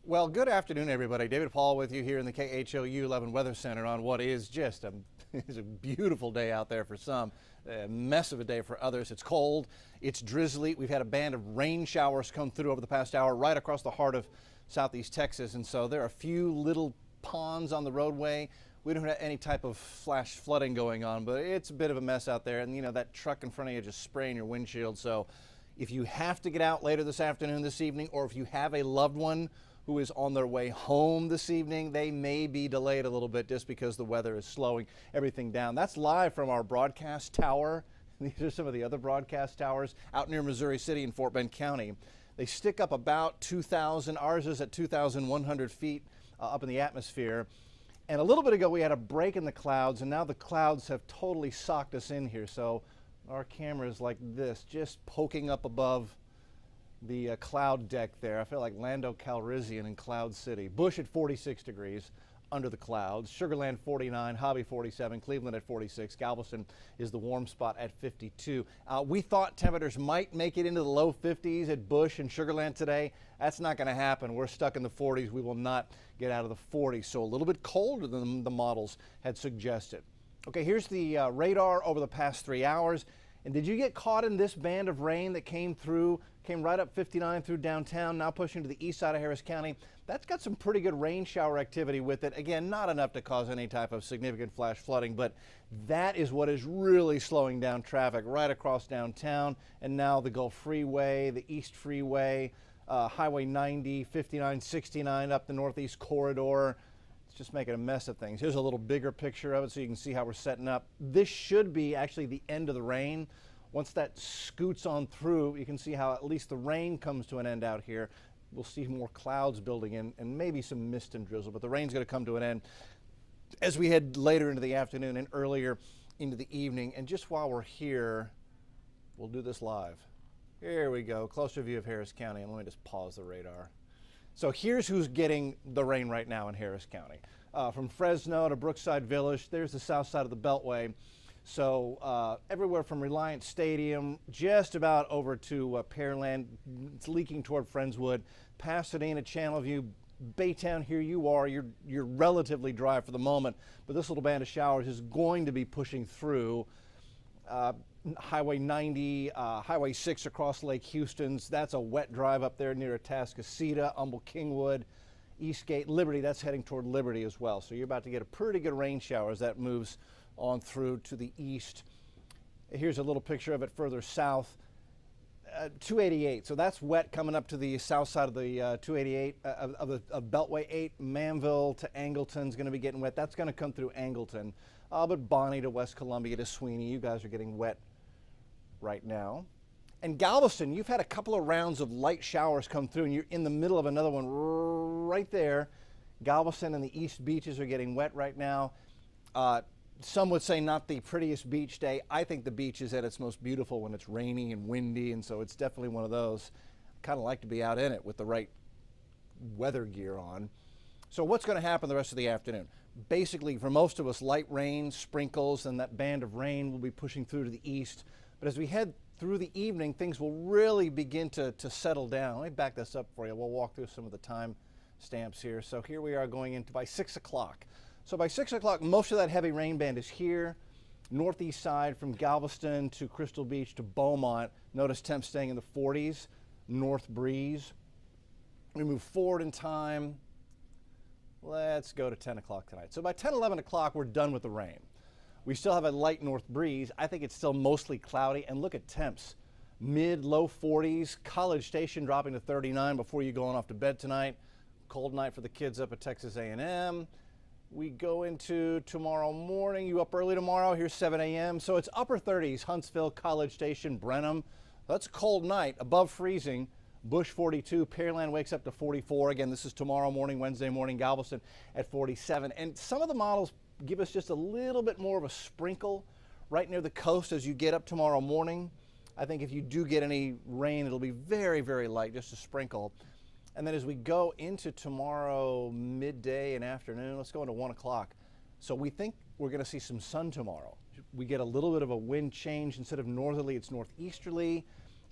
Well, good afternoon, everybody. David Paul with you here in the KHOU 11 Weather Center on what is just is a beautiful day out there for some, a mess of a day for others. It's cold, it's drizzly. We've had a band of rain showers come through over the past hour right across the heart of southeast Texas, and so there are a few little ponds on the roadway. We don't have any type of flash flooding going on, but it's a bit of a mess out there, and you know that truck in front of you just spraying your windshield. So if you have to get out later this afternoon, this evening, or if you have a loved one who is on their way home this evening, they may be delayed a little bit just because the weather is slowing everything down. That's live from our broadcast tower. These are some of the other broadcast towers out near Missouri City in Fort Bend County. They stick up about 2,000. Ours is at 2,100 feet up in the atmosphere. And a little bit ago we had a break in the clouds, and now the clouds have totally socked us in here. So our camera is like this, just poking up above the cloud deck there. I feel like Lando Calrissian in Cloud City. Bush at 46 degrees under the clouds. Sugar Land 49, Hobby 47, Cleveland at 46. Galveston is the warm spot at 52. We thought temperatures might make it into the low 50s at Bush and Sugar Land today. That's not going to happen. We're stuck in the 40s. We will not get out of the 40s. So a little bit colder than the models had suggested. Okay, here's the radar over the past 3 hours. And did you get caught in this band of rain that came right up 59 through downtown, now pushing to the east side of Harris County? That's got some pretty good rain shower activity with it. Again, not enough to cause any type of significant flash flooding, but that is what is really slowing down traffic right across downtown. And now the Gulf Freeway, the East Freeway, Highway 90, 59, 69 up the Northeast Corridor. Just making a mess of things. Here's a little bigger picture of it so you can see how we're setting up. This should be actually the end of the rain. Once that scoots on through, you can see how at least the rain comes to an end out here. We'll see more clouds building in and maybe some mist and drizzle, but the rain's going to come to an end as we head later into the afternoon and earlier into the evening. And just while we're here, we'll do this live. Here we go, closer view of Harris County, and let me just pause the radar. So here's who's getting the rain right now in Harris County. From Fresno to Brookside Village, there's the south side of the Beltway. So everywhere from Reliance Stadium, just about over to Pearland, it's leaking toward Friendswood, Pasadena, Channelview, Baytown, here you are. You're relatively dry for the moment, but this little band of showers is going to be pushing through. Highway 90, Highway 6 across Lake Houston's, that's a wet drive up there near Atascocita, Humble Kingwood, Eastgate, Liberty, that's heading toward Liberty as well. So you're about to get a pretty good rain shower as that moves on through to the east. Here's a little picture of it further south. 288, so that's wet coming up to the south side of the 288 of Beltway 8. Manville to Angleton's going to be getting wet. That's going to come through Angleton. But Bonnie to West Columbia to Sweeney, you guys are getting wet right now. And Galveston, you've had a couple of rounds of light showers come through, and you're in the middle of another one right there. Galveston and the East Beaches are getting wet right now. Some would say not the prettiest beach day. I think the beach is at its most beautiful when it's rainy and windy, and so it's definitely one of those. Kind of like to be out in it with the right weather gear on. So what's going to happen the rest of the afternoon? Basically, for most of us, light rain, sprinkles, and that band of rain will be pushing through to the east. But as we head through the evening, things will really begin to settle down. Let me back this up for you. We'll walk through some of the time stamps here. So here we are going into by 6 o'clock. So by 6 o'clock, most of that heavy rain band is here. Northeast side from Galveston to Crystal Beach to Beaumont. Notice temps staying in the 40s, north breeze. We move forward in time. Let's go to 10 o'clock tonight. So by 10, 11 o'clock, we're done with the rain. We still have a light north breeze. I think it's still mostly cloudy. And look at temps. Mid, low 40s. College Station dropping to 39 before you going off to bed tonight. Cold night for the kids up at Texas A&M. We go into tomorrow morning. You up early tomorrow? Here's 7 a.m. So it's upper 30s. Huntsville, College Station, Brenham. That's a cold night, above freezing. Bush 42, Pearland wakes up to 44. Again, this is tomorrow morning, Wednesday morning, Galveston at 47. And some of the models give us just a little bit more of a sprinkle right near the coast as you get up tomorrow morning. I think if you do get any rain, it'll be very, very light, just a sprinkle. And then as we go into tomorrow midday and afternoon, let's go into 1 o'clock. So we think we're going to see some sun tomorrow. We get a little bit of a wind change. Instead of northerly, it's northeasterly.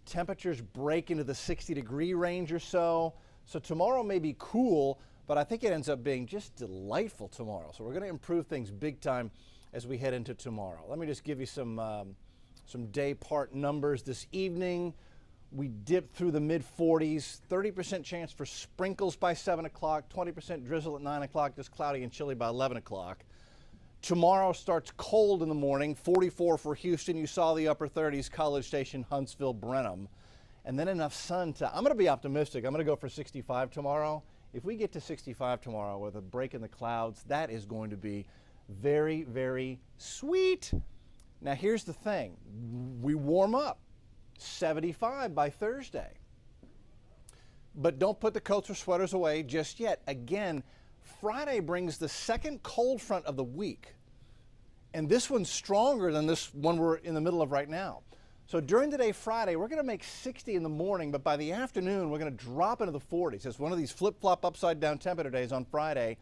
Temperatures break into the 60-degree range or so. So tomorrow may be cool, but I think it ends up being just delightful tomorrow. So we're going to improve things big time as we head into tomorrow. Let me just give you some day part numbers. This evening, we dipped through the mid-40s, 30% chance for sprinkles by 7 o'clock, 20% drizzle at 9 o'clock, just cloudy and chilly by 11 o'clock. Tomorrow starts cold in the morning, 44 for Houston. You saw the upper 30s, College Station, Huntsville, Brenham. And then enough sun to, I'm going to be optimistic. I'm going to go for 65 tomorrow. If we get to 65 tomorrow with a break in the clouds, that is going to be very, very sweet. Now here's the thing. We warm up. 75 by Thursday. But don't put the coats or sweaters away just yet. Again, Friday brings the second cold front of the week. And this one's stronger than this one we're in the middle of right now. So during the day Friday, we're going to make 60 in the morning, but by the afternoon, we're going to drop into the 40s. It's one of these flip-flop upside-down temperature days on Friday,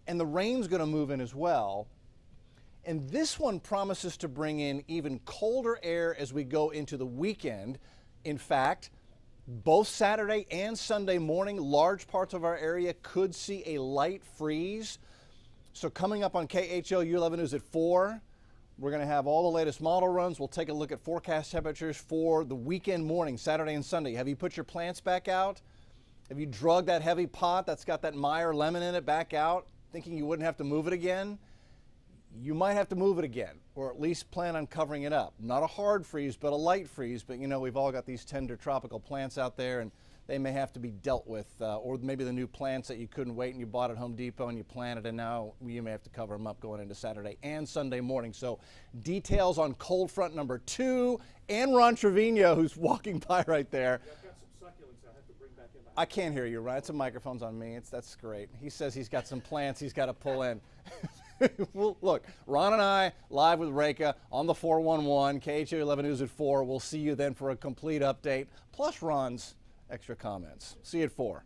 and the rain's going to move in as well. And this one promises to bring in even colder air as we go into the weekend. In fact, both Saturday and Sunday morning, large parts of our area could see a light freeze. So coming up on KHOU 11 News at 4, we're going to have all the latest model runs. We'll take a look at forecast temperatures for the weekend morning, Saturday and Sunday. Have you put your plants back out? Have you drug that heavy pot that's got that Meyer lemon in it back out, thinking you wouldn't have to move it again? You might have to move it again, or at least plan on covering it up. Not a hard freeze, but a light freeze. But you know, we've all got these tender tropical plants out there, and they may have to be dealt with. Or maybe the new plants that you couldn't wait and you bought at Home Depot and you planted, and now you may have to cover them up going into Saturday and Sunday morning. So details on cold front number 2 and Ron Trevino, who's walking by right there. Yeah, I've got some succulents I have to bring back in. I can't hear you, Ron. It's a microphone's on me. That's great. He says he's got some plants he's got to pull in. Well, look, Ron and I live with Reka on the 411, KHOU 11 News at 4. We'll see you then for a complete update, plus Ron's extra comments. See you at 4.